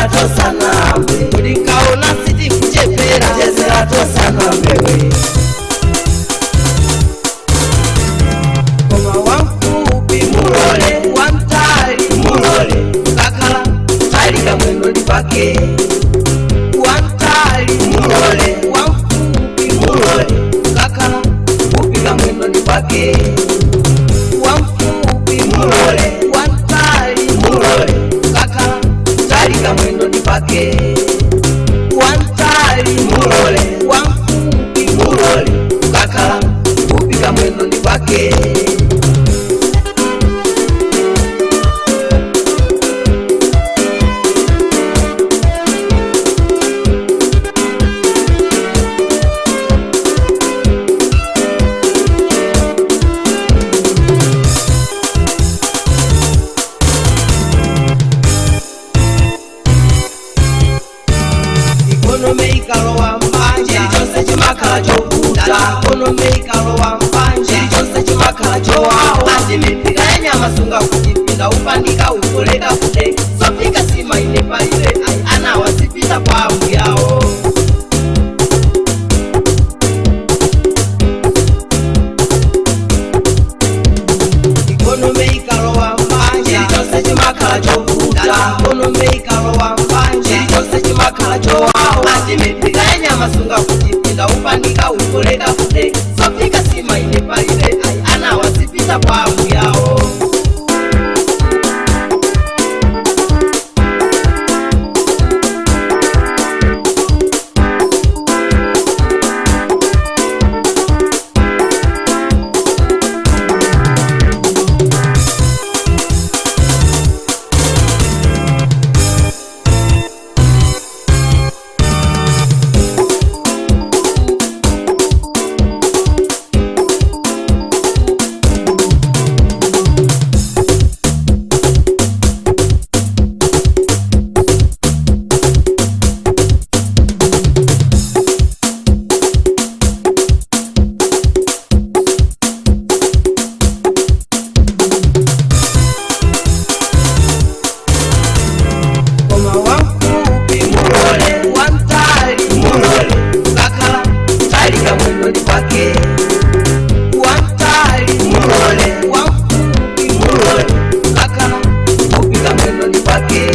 tosana ulikaona siti kuchepera jezera tosana mbewe koma wamfupi mulole wantali mulole kakala talika mwendo lipake wantali mulole wamfupi mulole kakala upika mwendo lipake wamfupi mulole wantali mulole kakala talika mwendo lipake wantali mulole wamfupi mulole kakala upika mwendo lipake meikalowa mbanja chose chimakhala chovuta kono meikalowa mbanja chose chimakhala chowawa ati mipika ya nyama sunga kujipinda upandika ukoleka kude sofika sima ine paile ana wasipita kwa abu yao kono meikalowa mbanja chose chimakhala chovuta kono meikalowa mbanja chose chimakhala chowawa ati mipika ya nyama sunga kujipinda upandika ukoleka kude sofika sima ine paile ana wasipita kwa abu yao upika mwendo lipake